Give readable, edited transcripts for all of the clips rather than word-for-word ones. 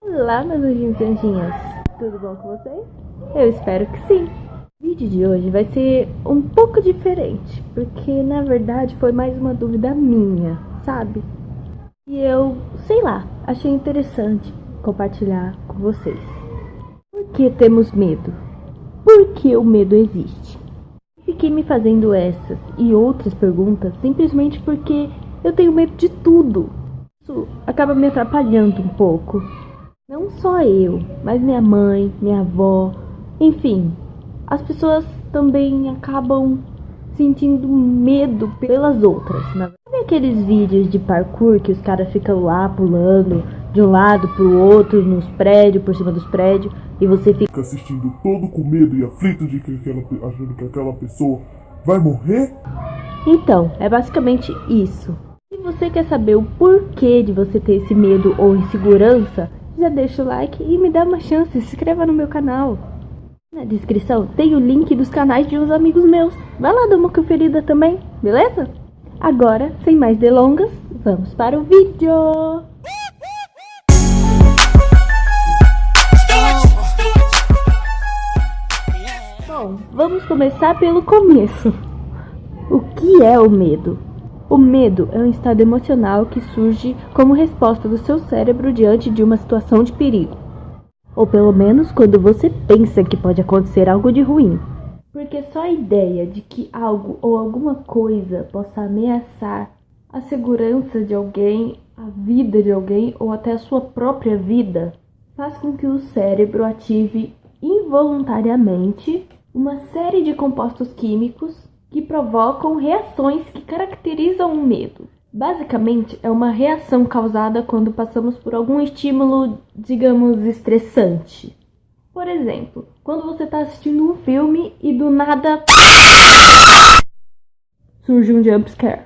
Olá, meus anjinhos e anjinhas, tudo bom com vocês? Eu espero que sim. O vídeo de hoje vai ser um pouco diferente, porque na verdade foi mais uma dúvida minha, sabe? E eu, sei lá, achei interessante compartilhar com vocês. Por que temos medo? Por que o medo existe? Fiquei me fazendo essas e outras perguntas simplesmente porque eu tenho medo de tudo. Isso acaba me atrapalhando um pouco. Não só eu, mas minha mãe, minha avó, enfim, as pessoas também acabam sentindo medo pelas outras. Sabe aqueles vídeos de parkour que os caras ficam lá pulando de um lado pro outro, nos prédios, por cima dos prédios, e você fica assistindo todo com medo e aflito de que achando que aquela pessoa vai morrer? Então, é basicamente isso. Se você quer saber o porquê de você ter esse medo ou insegurança, já deixa o like e me dá uma chance, se inscreva no meu canal. Na descrição tem o link dos canais de uns amigos meus. Vai lá dar uma conferida também, beleza? Agora, sem mais delongas, vamos para o vídeo! Bom, vamos começar pelo começo. O que é o medo? O medo é um estado emocional que surge como resposta do seu cérebro diante de uma situação de perigo. Ou pelo menos quando você pensa que pode acontecer algo de ruim. Porque só a ideia de que algo ou alguma coisa possa ameaçar a segurança de alguém, a vida de alguém ou até a sua própria vida, faz com que o cérebro ative involuntariamente uma série de compostos químicos que provocam reações que caracterizam o medo. Basicamente, é uma reação causada quando passamos por algum estímulo, digamos, estressante. Por exemplo, quando você está assistindo um filme e do nada surge um jump scare.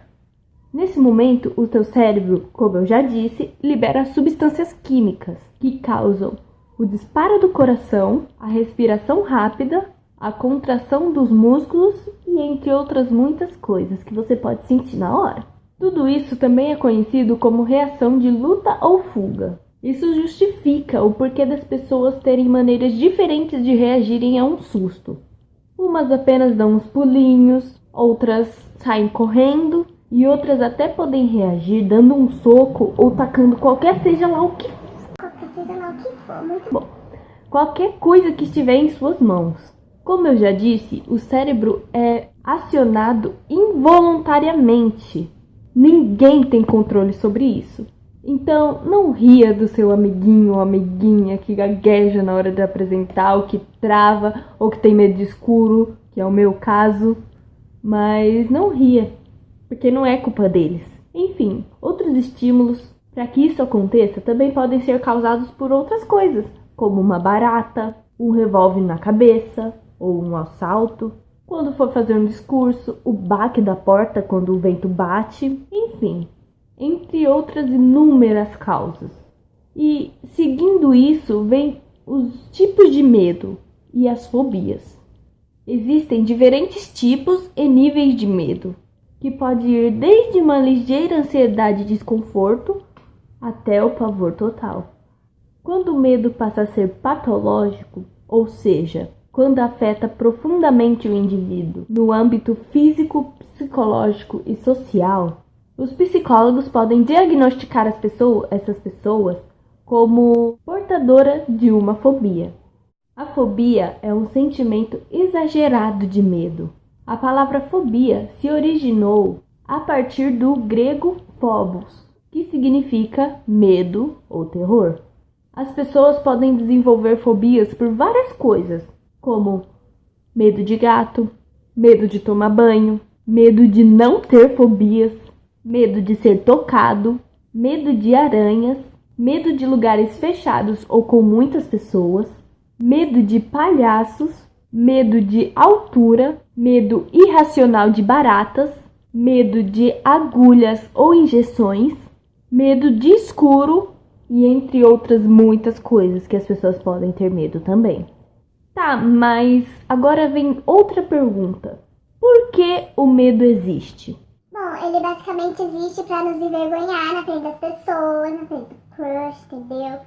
Nesse momento, o teu cérebro, como eu já disse, libera substâncias químicas que causam o disparo do coração, a respiração rápida, a contração dos músculos e entre outras muitas coisas que você pode sentir na hora. Tudo isso também é conhecido como reação de luta ou fuga. Isso justifica o porquê das pessoas terem maneiras diferentes de reagirem a um susto. Umas apenas dão uns pulinhos, outras saem correndo e outras até podem reagir dando um soco ou tacando seja lá o que for. Muito bom. Qualquer coisa que estiver em suas mãos. Como eu já disse, o cérebro é acionado involuntariamente. Ninguém tem controle sobre isso. Então, não ria do seu amiguinho ou amiguinha que gagueja na hora de apresentar, ou que trava, ou que tem medo de escuro, que é o meu caso. Mas não ria, porque não é culpa deles. Enfim, outros estímulos para que isso aconteça também podem ser causados por outras coisas, como uma barata, um revólver na cabeça, ou um assalto. Quando for fazer um discurso, o baque da porta quando o vento bate, enfim, entre outras inúmeras causas. E seguindo isso vem os tipos de medo e as fobias. Existem diferentes tipos e níveis de medo, que pode ir desde uma ligeira ansiedade e desconforto até o pavor total. Quando o medo passa a ser patológico, ou seja, quando afeta profundamente o indivíduo no âmbito físico, psicológico e social, os psicólogos podem diagnosticar essas pessoas como portadora de uma fobia. A fobia é um sentimento exagerado de medo. A palavra fobia se originou a partir do grego phobos, que significa medo ou terror. As pessoas podem desenvolver fobias por várias coisas, como medo de gato, medo de tomar banho, medo de não ter fobias, medo de ser tocado, medo de aranhas, medo de lugares fechados ou com muitas pessoas, medo de palhaços, medo de altura, medo irracional de baratas, medo de agulhas ou injeções, medo de escuro e entre outras muitas coisas que as pessoas podem ter medo também. Tá, mas agora vem outra pergunta. Por que o medo existe? Bom, ele basicamente existe pra nos envergonhar na frente das pessoas, na frente do crush, entendeu?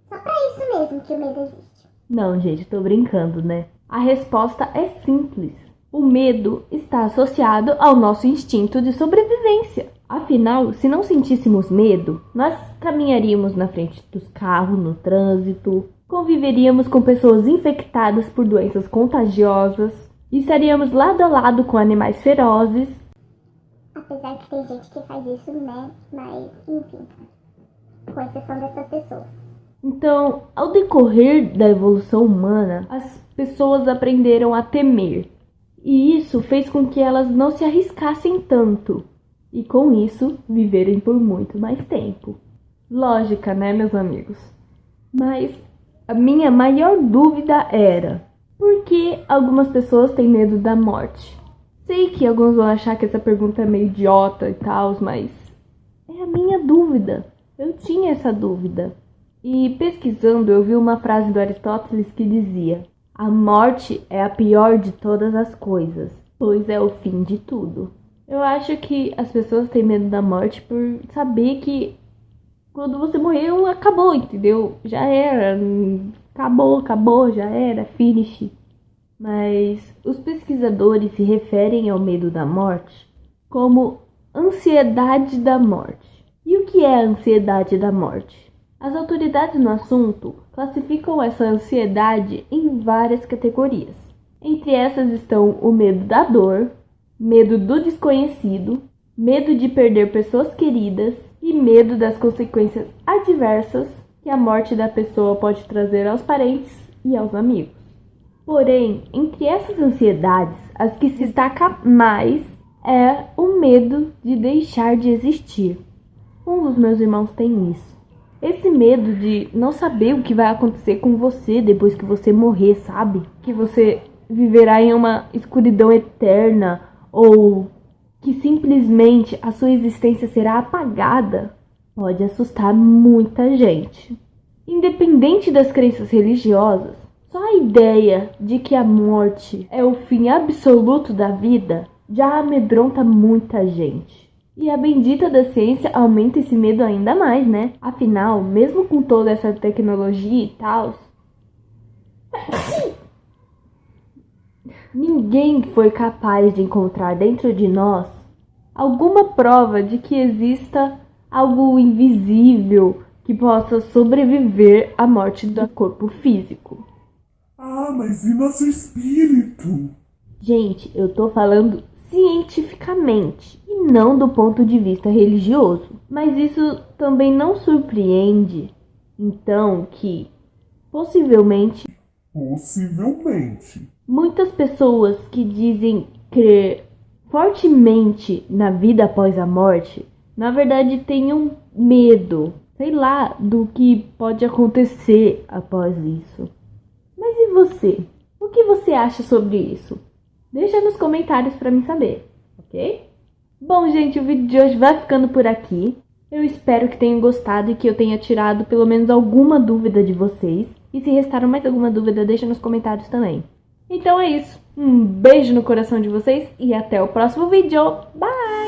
Só pra isso mesmo que o medo existe. Não, gente, tô brincando, né? A resposta é simples. O medo está associado ao nosso instinto de sobrevivência. Afinal, se não sentíssemos medo, nós caminharíamos na frente dos carros no trânsito, conviveríamos com pessoas infectadas por doenças contagiosas, estaríamos lado a lado com animais ferozes. Apesar que tem gente que faz isso, né? Mas, enfim, com exceção dessas pessoas. Então, ao decorrer da evolução humana, as pessoas aprenderam a temer. E isso fez com que elas não se arriscassem tanto. E com isso, viverem por muito mais tempo. Lógica, né, meus amigos? Mas a minha maior dúvida era: por que algumas pessoas têm medo da morte? Sei que alguns vão achar que essa pergunta é meio idiota e tal, mas é a minha dúvida. Eu tinha essa dúvida. E pesquisando, eu vi uma frase do Aristóteles que dizia: a morte é a pior de todas as coisas, pois é o fim de tudo. Eu acho que as pessoas têm medo da morte por saber que quando você morreu, acabou, entendeu? Já era, acabou, já era, finish. Mas os pesquisadores se referem ao medo da morte como ansiedade da morte. E o que é a ansiedade da morte? As autoridades no assunto classificam essa ansiedade em várias categorias. Entre essas estão o medo da dor, medo do desconhecido, medo de perder pessoas queridas e medo das consequências adversas que a morte da pessoa pode trazer aos parentes e aos amigos. Porém, entre essas ansiedades, as que se destaca mais é o medo de deixar de existir. Um dos meus irmãos tem isso. Esse medo de não saber o que vai acontecer com você depois que você morrer, sabe? Que você viverá em uma escuridão eterna ou que simplesmente a sua existência será apagada, pode assustar muita gente. Independente das crenças religiosas, só a ideia de que a morte é o fim absoluto da vida já amedronta muita gente. E a bendita da ciência aumenta esse medo ainda mais, né? Afinal, mesmo com toda essa tecnologia e tal, ninguém foi capaz de encontrar dentro de nós alguma prova de que exista algo invisível que possa sobreviver à morte do corpo físico. Ah, mas e nosso espírito? Gente, eu tô falando cientificamente e não do ponto de vista religioso. Mas isso também não surpreende, então, que possivelmente muitas pessoas que dizem crer fortemente na vida após a morte, na verdade tenham medo, sei lá, do que pode acontecer após isso. Mas e você? O que você acha sobre isso? Deixa nos comentários para mim saber, ok? Bom, gente, o vídeo de hoje vai ficando por aqui. Eu espero que tenham gostado e que eu tenha tirado pelo menos alguma dúvida de vocês. E se restaram mais alguma dúvida, deixa nos comentários também. Então é isso. Um beijo no coração de vocês e até o próximo vídeo. Bye!